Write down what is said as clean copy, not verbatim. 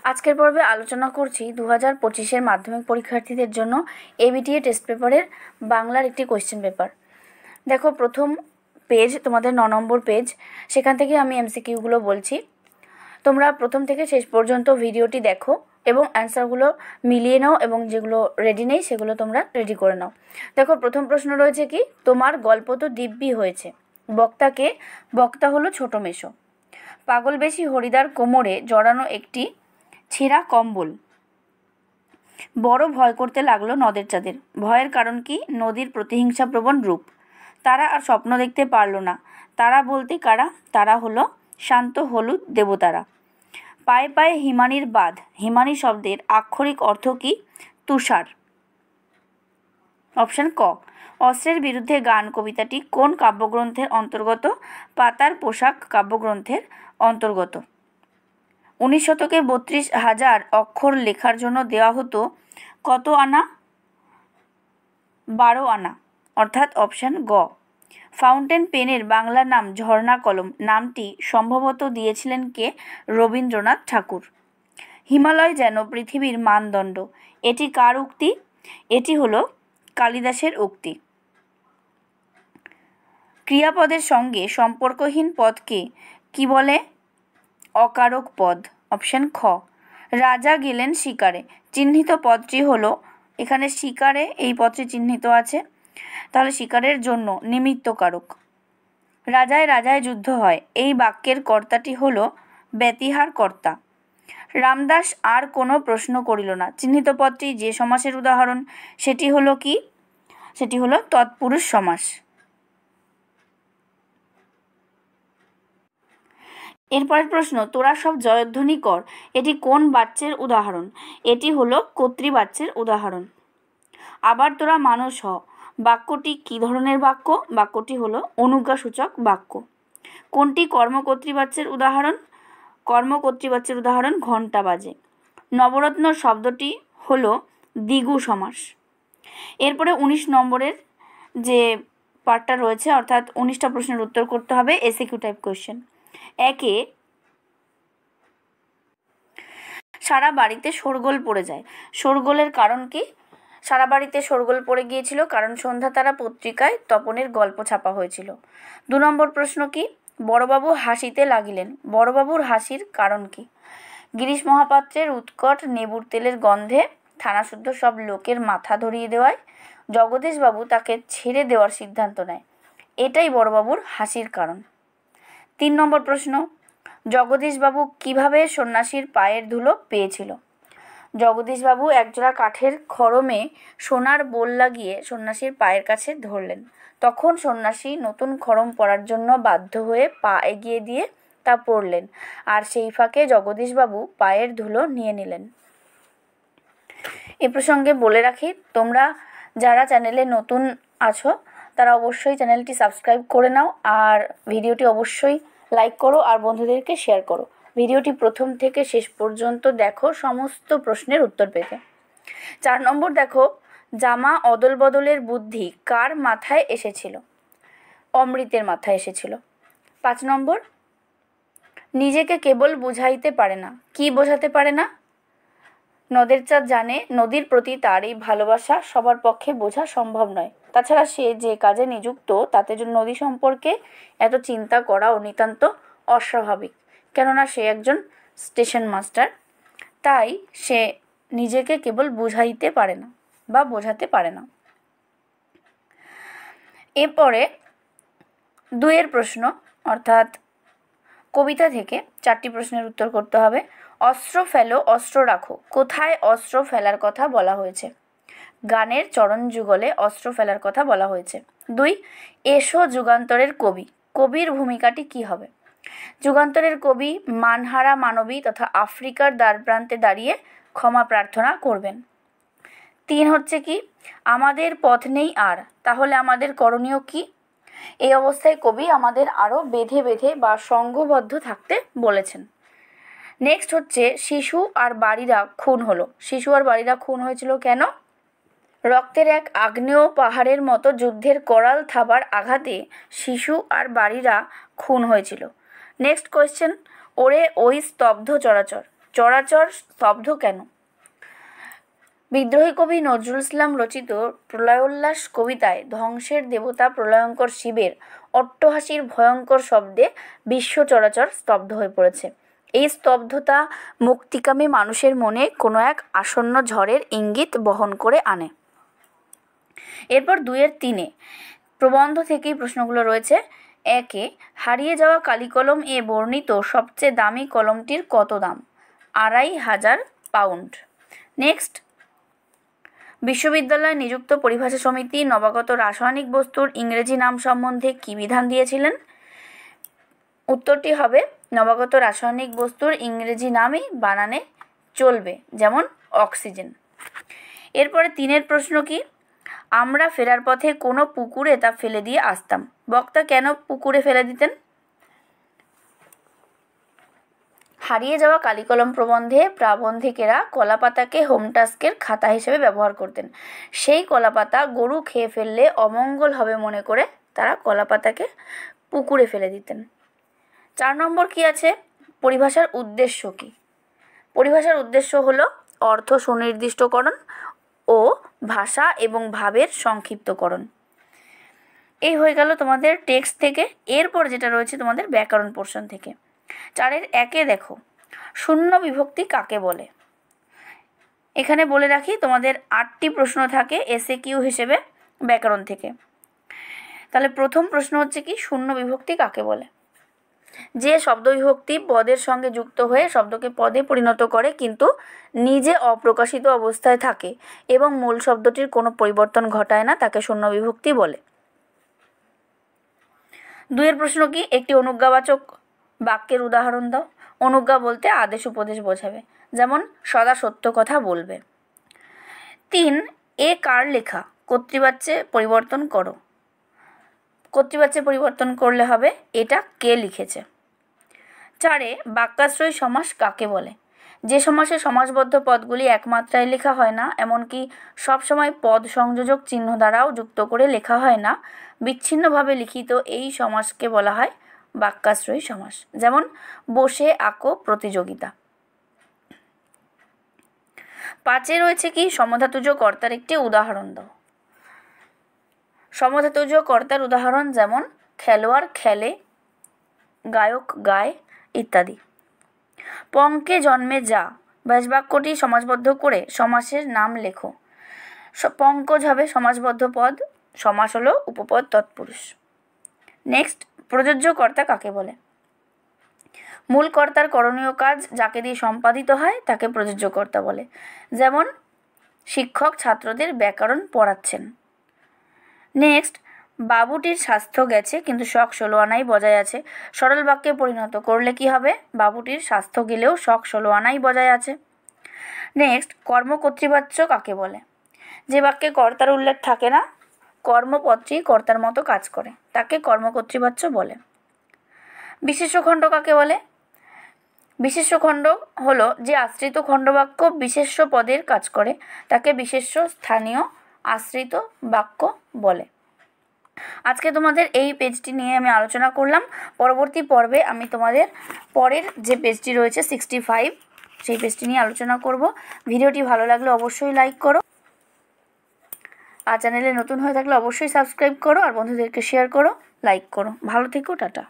আজকের পর্বে আলোচনা করছি 2025-এর মাধ্যমিক পরীক্ষার্থীদের জন্য এবিটিএ টেস্ট পেপারের বাংলার একটি কোয়েশ্চেন পেপার। দেখো, প্রথম পেজ তোমাদের 9 নম্বর পেজ, সেখান থেকে আমি এমসিকিউগুলো বলছি। তোমরা প্রথম থেকে শেষ পর্যন্ত ভিডিওটি দেখো এবং অ্যান্সারগুলো মিলিয়ে নাও, এবং যেগুলো রেডি নেই সেগুলো তোমরা রেডি করে নাও। দেখো, প্রথম প্রশ্ন রয়েছে কি, তোমার গল্প তো দিব্যি হয়েছে। বক্তা হলো ছোট মেশো। পাগল বেশি হরিদার কোমরে জড়ানো একটি ছেঁড়া কম্বল। বড় ভয় করতে লাগলো নদের চাঁদের। ভয়ের কারণ কি? নদীর প্রতিহিংসাপ্রবণ রূপ। তারা আর স্বপ্ন দেখতে পারল না। তারা বলতে কারা? তারা হলো শান্ত হলুদ দেবতারা। পায়ে পায়ে হিমানির বাঁধ। হিমানি শব্দের আক্ষরিক অর্থ কি? তুষার। অপশন ক। অস্ত্রের বিরুদ্ধে গান কবিতাটি কোন কাব্যগ্রন্থের অন্তর্গত? পাতার পোশাক কাব্যগ্রন্থের অন্তর্গত। 19 শতকে 32,000 অক্ষর লেখার জন্য দেওয়া হতো কত আনা? 12 আনা, অর্থাৎ অপশন গ। ফাউন্টেন পেনের বাংলা নাম ঝর্ণা কলম। নামটি সম্ভবত দিয়েছিলেন কে? রবীন্দ্রনাথ ঠাকুর। হিমালয় যেন পৃথিবীর মানদণ্ড, এটি কার উক্তি? এটি হলো কালিদাসের উক্তি। ক্রিয়াপদের সঙ্গে সম্পর্কহীন পদকে কি বলে? অকারক পদ। অপশন খ। রাজা গেলেন শিকারে। চিহ্নিত পদটি হলো, এখানে শিকারে এই পদটি চিহ্নিত আছে, তাহলে শিকারের জন্য নিমিত্তকারক। রাজায় রাজায় যুদ্ধ হয়, এই বাক্যের কর্তাটি হলো ব্যতিহার কর্তা। রামদাস আর কোনো প্রশ্ন করিল না। চিহ্নিত পদটি যে সমাসের উদাহরণ, সেটি হলো কি? সেটি হলো তৎপুরুষ সমাস। এরপরের প্রশ্ন, তোরা সব জয়ধ্বনি কর, এটি কোন বাচ্যের উদাহরণ? এটি হলো কর্তৃবাচ্যের উদাহরণ। আবার তোরা মানুষ হ, বাক্যটি কি ধরনের বাক্য? বাক্যটি হলো অনুজ্ঞাসূচক বাক্য। কোনটি কর্মকর্তৃবাচ্যের উদাহরণ? কর্মকর্তৃবাচ্যের উদাহরণ ঘণ্টা বাজে। নবরত্ন শব্দটি হলো দ্বিগু সমাস। এরপরে 19 নম্বরের যে পার্টটা রয়েছে, অর্থাৎ 19টা প্রশ্নের উত্তর করতে হবে, এসিকিউ টাইপ কোয়েশ্চেন। একে, সারা বাড়িতে শোরগোল পড়ে যায়। শোরগোলের কারণ কি? সারা বাড়িতে শোরগোল পড়ে গিয়েছিল কারণ সন্ধ্যাতারা পত্রিকায় তপনের গল্প ছাপা হয়েছিল। 2 নম্বর প্রশ্ন কি? বড়বাবু হাসিতে লাগিলেন। বড়বাবুর হাসির কারণ কি? গিরিশ মহাপাত্রের উৎকট নেবুর তেলের গন্ধে থানাশুদ্ধ সব লোকের মাথা ধরিয়ে দেওয়ায় জগদীশবাবু তাকে ছেড়ে দেওয়ার সিদ্ধান্ত নেয়। এটাই বড়বাবুর হাসির কারণ। 3 নম্বর প্রশ্ন, জগদীশবাবু কিভাবে সন্ন্যাসীর পায়ের ধুলো পেয়েছিল? জগদীশবাবু একজোড়া কাঠের খড়মে সোনার বোল লাগিয়ে সন্ন্যাসীর পায়ের কাছে ধরলেন। তখন সন্ন্যাসী নতুন খড়ম পরার জন্য বাধ্য হয়ে পা এগিয়ে দিয়ে তা পরলেন, আর সেই ফাঁকে জগদীশবাবু পায়ের ধুলো নিয়ে নিলেন। এ প্রসঙ্গে বলে রাখি, তোমরা যারা চ্যানেলে নতুন আছো তারা অবশ্যই চ্যানেলটি সাবস্ক্রাইব করে নাও, আর ভিডিওটি অবশ্যই লাইক করো আর বন্ধুদেরকে শেয়ার করো। ভিডিওটি প্রথম থেকে শেষ পর্যন্ত দেখো সমস্ত প্রশ্নের উত্তর পেতে। 4 নম্বর দেখো, জামা অদল বদলের বুদ্ধি কার মাথায় এসেছিল? অমৃতের মাথায় এসেছিল। 5 নম্বর, নিজেকে কেবল বুঝাইতে পারে না। কি বোঝাতে পারে না? নদের চাঁদ জানে নদীর প্রতি তার এই ভালোবাসা সবার পক্ষে বোঝা সম্ভব নয়। তাছাড়া সে যে কাজে নিযুক্ত তাতে নদী সম্পর্কে এত চিন্তা করাও নিতান্ত অস্বাভাবিক, কেননা সে একজন স্টেশন মাস্টার। তাই সে নিজেকে কেবল বুঝাইতে পারে না বা বোঝাতে পারে না। এরপরে 2 প্রশ্ন, অর্থাৎ কবিতা থেকে 4টি প্রশ্নের উত্তর করতে হবে। অস্ত্র ফেলো অস্ত্র রাখো, কোথায় অস্ত্র ফেলার কথা বলা হয়েছে? গানের চরণ যুগলে অস্ত্র ফেলার কথা বলা হয়েছে। 2, এসো যুগান্তরের কবি, কবির ভূমিকাটি কি হবে? যুগান্তরের কবি মানহারা মানবী তথা আফ্রিকার দ্বারপ্রান্তে দাঁড়িয়ে ক্ষমা প্রার্থনা করবেন। 3 হচ্ছে কি, আমাদের পথ নেই আর, তাহলে আমাদের করণীয় কি? এই অবস্থায় কবি আমাদের আরও বেঁধে বেঁধে বা সংঘবদ্ধ থাকতে বলেছেন। নেক্সট হচ্ছে, শিশু আর বাড়িরা খুন হলো। শিশু আর বাড়িরা খুন হয়েছিল কেন? রক্তের এক আগ্নেয় পাহাড়ের মতো যুদ্ধের করাল থাবার আঘাতে শিশু আর বাড়িরা খুন হয়েছিল। নেক্সট কোয়েশ্চেন, ওরে ওই স্তব্ধ চরাচর, চরাচর স্তব্ধ কেন? বিদ্রোহী কবি নজরুল ইসলাম রচিত প্রলয়োল্লাস কবিতায় ধ্বংসের দেবতা প্রলয়ঙ্কর শিবের অট্টহাসির ভয়ঙ্কর শব্দে বিশ্ব চরাচর স্তব্ধ হয়ে পড়েছে। এই স্তব্ধতা মুক্তিকামী মানুষের মনে কোনো এক আসন্ন ঝড়ের ইঙ্গিত বহন করে আনে। এরপর 2-এর 3-এ প্রবন্ধ থেকেই প্রশ্নগুলো রয়েছে। 1-এ হারিয়ে যাওয়া কালিকলম এ বর্ণিত সবচেয়ে দামি কলমটির কত দাম? 2500 পাউন্ড। নেক্সট, বিশ্ববিদ্যালয়ে নিযুক্ত পরিভাষা সমিতি নবাগত রাসায়নিক বস্তুর ইংরেজি নাম সম্বন্ধে কী বিধান দিয়েছিলেন? উত্তরটি হবে নবাগত রাসায়নিক বস্তুর ইংরেজি নামই বানানে চলবে, যেমন অক্সিজেন। এরপরে 3-এর প্রশ্ন কি? আমরা ফেরার পথে কোনো পুকুরে তা ফেলে দিয়ে আসতাম। বক্তা কেন পুকুরে ফেলে দিতেন? হারিয়ে যাওয়া কালিকলম প্রবন্ধে প্রাবন্ধিকেরা কলাপাতাকে হোম টাস্কের খাতা হিসেবে ব্যবহার করতেন। সেই কলাপাতা গরু খেয়ে ফেললে অমঙ্গল হবে মনে করে তারা কলাপাতাকে পুকুরে ফেলে দিতেন। 4 নম্বর কি আছে? পরিভাষার উদ্দেশ্য কি? পরিভাষার উদ্দেশ্য হলো অর্থ সুনির্দিষ্টকরণ ও ভাষা এবং ভাবের সংক্ষিপ্তকরণ। এই হয়ে গেল তোমাদের টেক্সট থেকে। এরপর যেটা রয়েছে তোমাদের ব্যাকরণ পোর্শন থেকে। 4-এর 1-এ দেখো, শূন্য বিভক্তি কাকে বলে? এখানে বলে রাখি তোমাদের 8টি প্রশ্ন থাকে এসএকিউ হিসেবে ব্যাকরণ থেকে। তাহলে প্রথম প্রশ্ন হচ্ছে কি, শূন্য বিভক্তি কাকে বলে? যে শব্দ বিভক্তি পদের সঙ্গে যুক্ত হয়ে শব্দকে পদে পরিণত করে কিন্তু নিজে অপ্রকাশিত অবস্থায় থাকে এবং মূল শব্দটির কোনো পরিবর্তন ঘটায় না, তাকে শূন্য বিভক্তি বলে। 2-এর প্রশ্ন কি, একটি অনুজ্ঞাবাচক বাক্যের উদাহরণ দাও। অনুজ্ঞা বলতে আদেশ উপদেশ বোঝাবে, যেমন সদা সত্য কথা বলবে। 3, এ কার লেখা? কর্তৃবাচ্যে পরিবর্তন করো। কর্তৃবাচ্যে পরিবর্তন করলে হবে এটা কে লিখেছে। 4-এ বাক্যাশ্রয়ী সমাস কাকে বলে? যে সমাসে সমাসবদ্ধ পদগুলি একমাত্রায় লেখা হয় না, এমনকি সবসময় পদ সংযোজক চিহ্ন দ্বারাও যুক্ত করে লেখা হয় না, বিচ্ছিন্নভাবে লিখিত এই সমাসকে বলা হয় বাক্যাশ্রয়ী সমাস, যেমন বসে আঁকো প্রতিযোগিতা। 5-এ রয়েছে কি, সমধাতুজ কর্তার একটি উদাহরণ দাও। সমধাতুজ কর্তার উদাহরণ যেমন খেলোয়াড় খেলে, গায়ক গায় ইত্যাদি। পঙ্কে জন্মে যা ব্যাসবাক্যটি সমাসবদ্ধ করে সমাসের নাম লেখো। পঙ্কজ হবে সমাসবদ্ধ পদ, সমাস হলো উপপদ তৎপুরুষ। নেক্সট, প্রযোজ্য কর্তা কাকে বলে? মূল কর্তার করণীয় কাজ যাকে দিয়ে সম্পাদিত হয় তাকে প্রযোজ্য কর্তা বলে, যেমন শিক্ষক ছাত্রদের ব্যাকরণ পড়াচ্ছেন। নেক্সট, বাবুটির স্বাস্থ্য গেছে কিন্তু শখ 16 আনাই বজায় আছে। সরল বাক্যে পরিণত করলে কি হবে? বাবুটির স্বাস্থ্য গেলেও শখ 16 আনাই বজায় আছে। নেক্সট, কর্মকর্তৃবাচ্য কাকে বলে? যে বাক্যে কর্তার উল্লেখ থাকে না, কর্মপদটি কর্তার মতো কাজ করে, তাকে কর্মকর্তৃবাচ্য বলে। বিশেষ্যখণ্ড কাকে বলে? বিশেষ্যখণ্ড হলো যে আশ্রিত খণ্ডবাক্য বিশেষ্য পদের কাজ করে, তাকে বিশেষ্য স্থানীয় আশ্রিত বাক্য বলে। আজকে তোমাদের এই পেজটি নিয়ে আমি আলোচনা করলাম। পরবর্তী পর্বে আমি তোমাদের পরের যে পেজটি রয়েছে 65 সেই পেজটি নিয়ে আলোচনা করব। ভিডিওটি ভালো লাগলে অবশ্যই লাইক করো, আর চ্যানেলে নতুন হয়ে থাকলে অবশ্যই সাবস্ক্রাইব করো, আর বন্ধুদেরকে শেয়ার করো, লাইক করো। ভালো থেকো, টাটা।